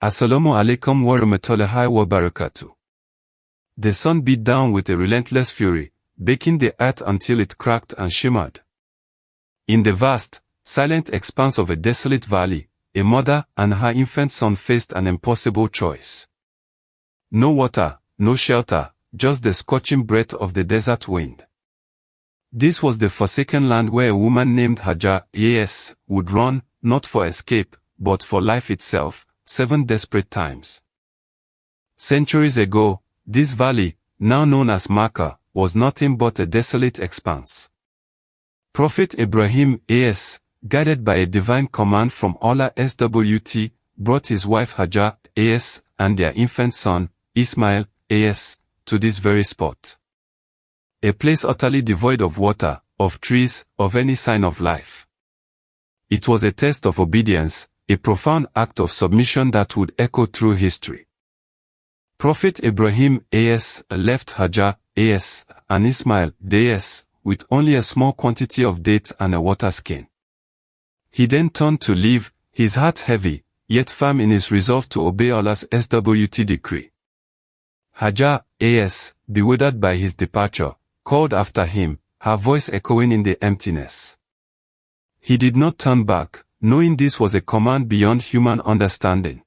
Assalamu alaikum wa rahmatullahi wa barakatuh. The sun beat down with a relentless fury, baking the earth until it cracked and shimmered. In the vast, silent expanse of a desolate valley, a mother and her infant son faced an impossible choice. No water, no shelter, just the scorching breath of the desert wind. This was the forsaken land where a woman named Hajar, would run, not for escape, but for life itself, 7 desperate times. Centuries ago, this valley, now known as Makkah, was nothing but a desolate expanse. Prophet Ibrahim, guided by a divine command from Allah SWT, brought his wife Hajar, and their infant son, Ismail, to this very spot. A place utterly devoid of water, of trees, of any sign of life. It was a test of obedience, a profound act of submission that would echo through history. Prophet Ibrahim, left Hajar, and Ismail, with only a small quantity of dates and a water skin. He then turned to leave, his heart heavy, yet firm in his resolve to obey Allah's SWT decree. Hajar, bewildered by his departure, called after him, her voice echoing in the emptiness. He did not turn back, knowing this was a command beyond human understanding.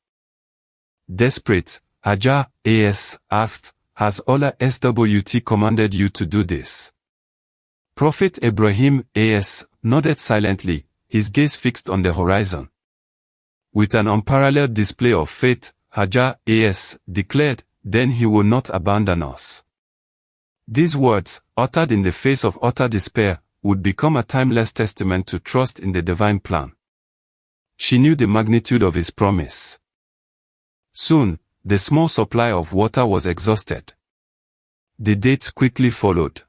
Desperate, Hajar, asked, "Has Allah SWT commanded you to do this?" Prophet Ibrahim, nodded silently, his gaze fixed on the horizon. With an unparalleled display of faith, Hajar, declared, "Then he will not abandon us." These words, uttered in the face of utter despair, would become a timeless testament to trust in the divine plan. She knew the magnitude of his promise. Soon, the small supply of water was exhausted. The dates quickly followed.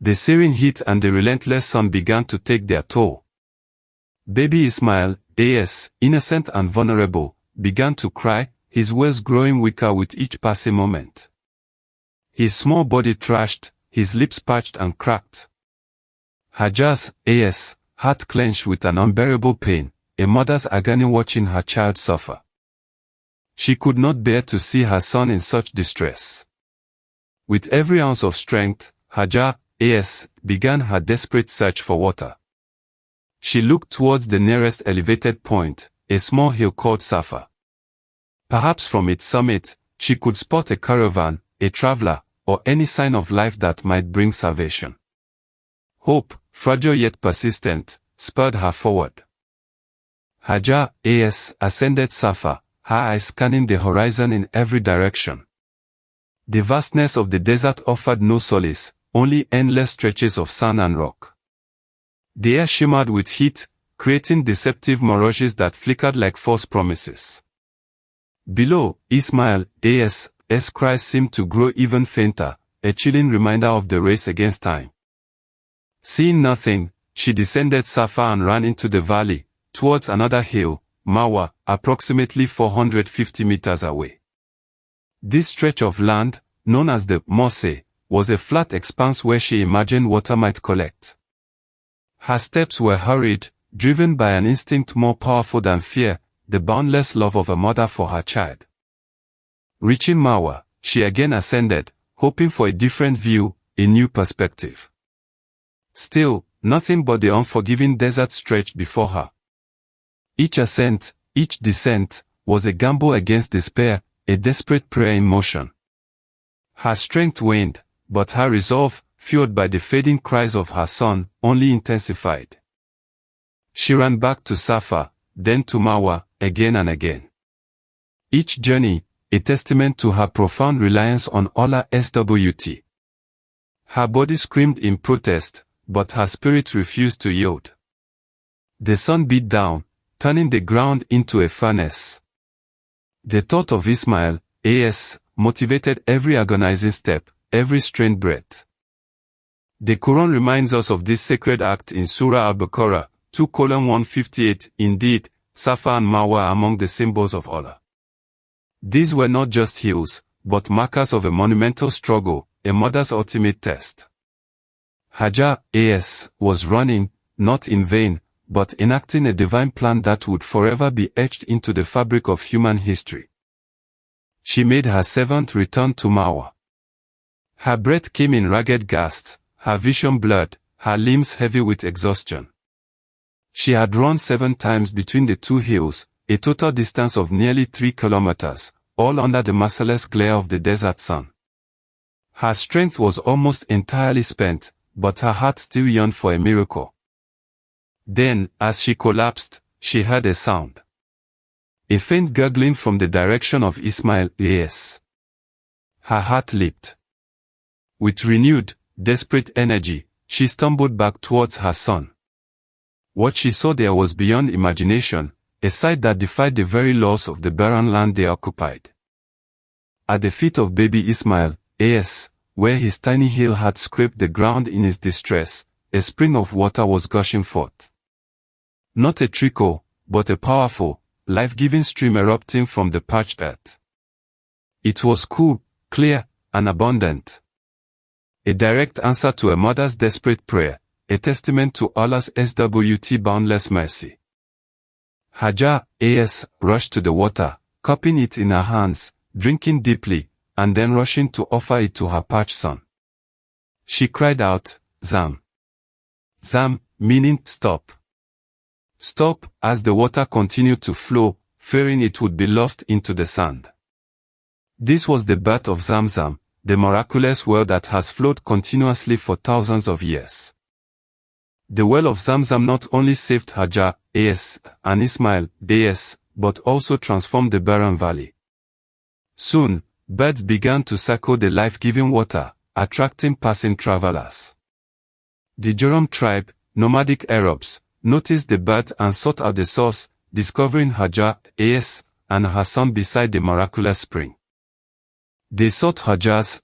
The searing heat and the relentless sun began to take their toll. Baby Ismail, innocent and vulnerable, began to cry, his wails growing weaker with each passing moment. His small body thrashed, his lips parched and cracked. Hajar's, heart clenched with an unbearable pain, a mother's agony watching her child suffer. She could not bear to see her son in such distress. With every ounce of strength, Hajar, began her desperate search for water. She looked towards the nearest elevated point, a small hill called Safa. Perhaps from its summit, she could spot a caravan, a traveler, or any sign of life that might bring salvation. Hope, fragile yet persistent, spurred her forward. Hajar, ascended Safa, her eyes scanning the horizon in every direction. The vastness of the desert offered no solace, only endless stretches of sand and rock. The air shimmered with heat, creating deceptive mirages that flickered like false promises. Below, Ismail, cries seemed to grow even fainter, a chilling reminder of the race against time. Seeing nothing, she descended Safa and ran into the valley, towards another hill, Marwa, approximately 450 meters away. This stretch of land, known as the Mose, was a flat expanse where she imagined water might collect. Her steps were hurried, driven by an instinct more powerful than fear, the boundless love of a mother for her child. Reaching Marwa, she again ascended, hoping for a different view, a new perspective. Still, nothing but the unforgiving desert stretched before her. Each ascent, each descent, was a gamble against despair, a desperate prayer in motion. Her strength waned, but her resolve, fueled by the fading cries of her son, only intensified. She ran back to Safa, then to Marwa, again and again. Each journey, a testament to her profound reliance on Allah SWT. Her body screamed in protest, but her spirit refused to yield. The sun beat down, turning the ground into a furnace. The thought of Ismail, motivated every agonizing step, every strained breath. The Quran reminds us of this sacred act in Surah Al-Baqarah, 2:158. Indeed, Safa and Marwa are among the symbols of Allah. These were not just hills, but markers of a monumental struggle, a mother's ultimate test. Hajar, was running, not in vain, but enacting a divine plan that would forever be etched into the fabric of human history. She made her seventh return to Marwa. Her breath came in ragged gasps, her vision blurred, her limbs heavy with exhaustion. She had run 7 times between the two hills, a total distance of nearly 3 kilometers, all under the merciless glare of the desert sun. Her strength was almost entirely spent, but her heart still yearned for a miracle. Then, as she collapsed, she heard a sound. A faint gurgling from the direction of Ismail. Yes. Her heart leaped. With renewed, desperate energy, she stumbled back towards her son. What she saw there was beyond imagination, a sight that defied the very laws of the barren land they occupied. At the feet of baby Ismail, where his tiny heel had scraped the ground in his distress, a spring of water was gushing forth. Not a trickle, but a powerful, life-giving stream erupting from the parched earth. It was cool, clear, and abundant. A direct answer to a mother's desperate prayer, a testament to Allah's boundless mercy. Hajar, rushed to the water, cupping it in her hands, drinking deeply, and then rushing to offer it to her parched son. She cried out, Zam. Zam, meaning stop. Stop, as the water continued to flow, fearing it would be lost into the sand. This was the birth of Zamzam, the miraculous well that has flowed continuously for thousands of years. The well of Zamzam not only saved Hajar, and Ismail, but also transformed the barren valley. Soon, birds began to circle the life-giving water, attracting passing travelers. The Joram tribe, nomadic Arabs, noticed the bird and sought out the source, discovering Hajar, and her son beside the Miraculous Spring. They sought Hajar's,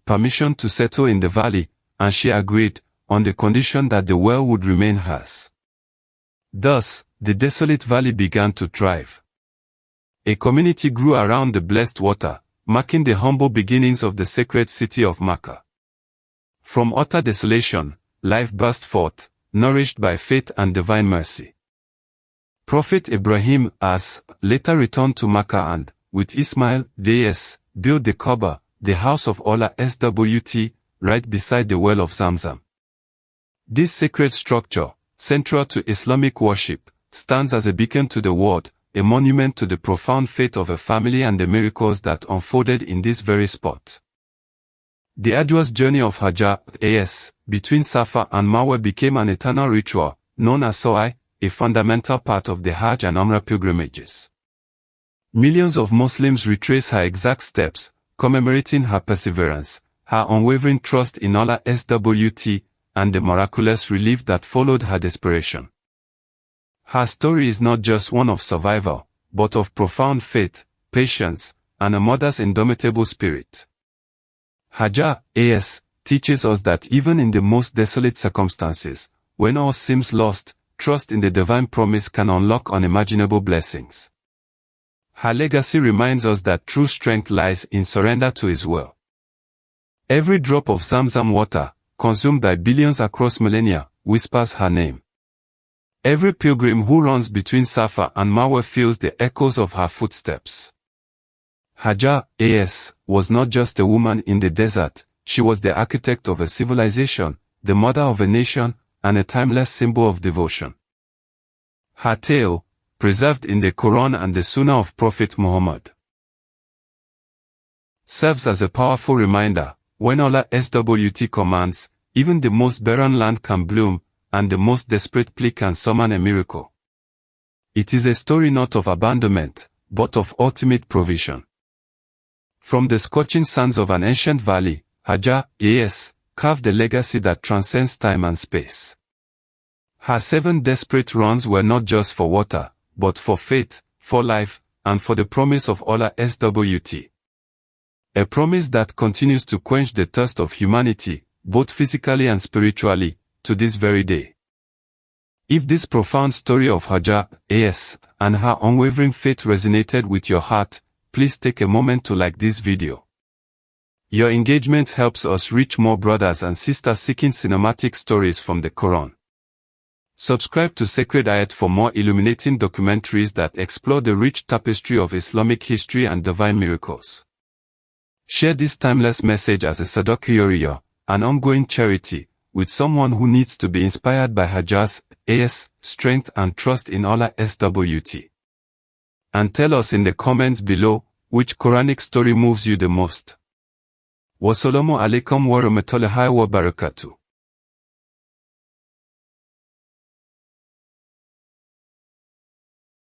permission to settle in the valley, and she agreed, on the condition that the well would remain hers. Thus, the desolate valley began to thrive. A community grew around the blessed water, marking the humble beginnings of the sacred city of Makkah. From utter desolation, life burst forth, nourished by faith and divine mercy. Prophet Ibrahim, later returned to Makkah and, with Ismail, built the Kaaba, the house of Allah right beside the well of Zamzam. This sacred structure, central to Islamic worship, stands as a beacon to the world, a monument to the profound faith of a family and the miracles that unfolded in this very spot. The arduous journey of Hajar, between Safa and Marwa became an eternal ritual, known as Sa'i, a fundamental part of the Hajj and Umrah pilgrimages. Millions of Muslims retrace her exact steps, commemorating her perseverance, her unwavering trust in Allah and the miraculous relief that followed her desperation. Her story is not just one of survival, but of profound faith, patience, and a mother's indomitable spirit. Hajar, teaches us that even in the most desolate circumstances, when all seems lost, trust in the divine promise can unlock unimaginable blessings. Her legacy reminds us that true strength lies in surrender to His will. Every drop of Zamzam water, consumed by billions across millennia, whispers her name. Every pilgrim who runs between Safa and Marwa feels the echoes of her footsteps. Hajar, was not just a woman in the desert, she was the architect of a civilization, the mother of a nation, and a timeless symbol of devotion. Her tale, preserved in the Quran and the Sunnah of Prophet Muhammad, serves as a powerful reminder, when Allah commands, even the most barren land can bloom, and the most desperate plea can summon a miracle. It is a story not of abandonment, but of ultimate provision. From the scorching sands of an ancient valley, Hajar, carved a legacy that transcends time and space. Her 7 desperate runs were not just for water, but for faith, for life, and for the promise of Allah a promise that continues to quench the thirst of humanity, both physically and spiritually, to this very day. If this profound story of Hajar, and her unwavering faith resonated with your heart, please take a moment to like this video. Your engagement helps us reach more brothers and sisters seeking cinematic stories from the Quran. Subscribe to Sacred Ayat for more illuminating documentaries that explore the rich tapestry of Islamic history and divine miracles. Share this timeless message as a sadaqah, an ongoing charity, with someone who needs to be inspired by Hajar's strength and trust in Allah SWT. And tell us in the comments below, which Quranic story moves you the most. Wassalamu alaikum wa rahmatullahi wa barakatuh.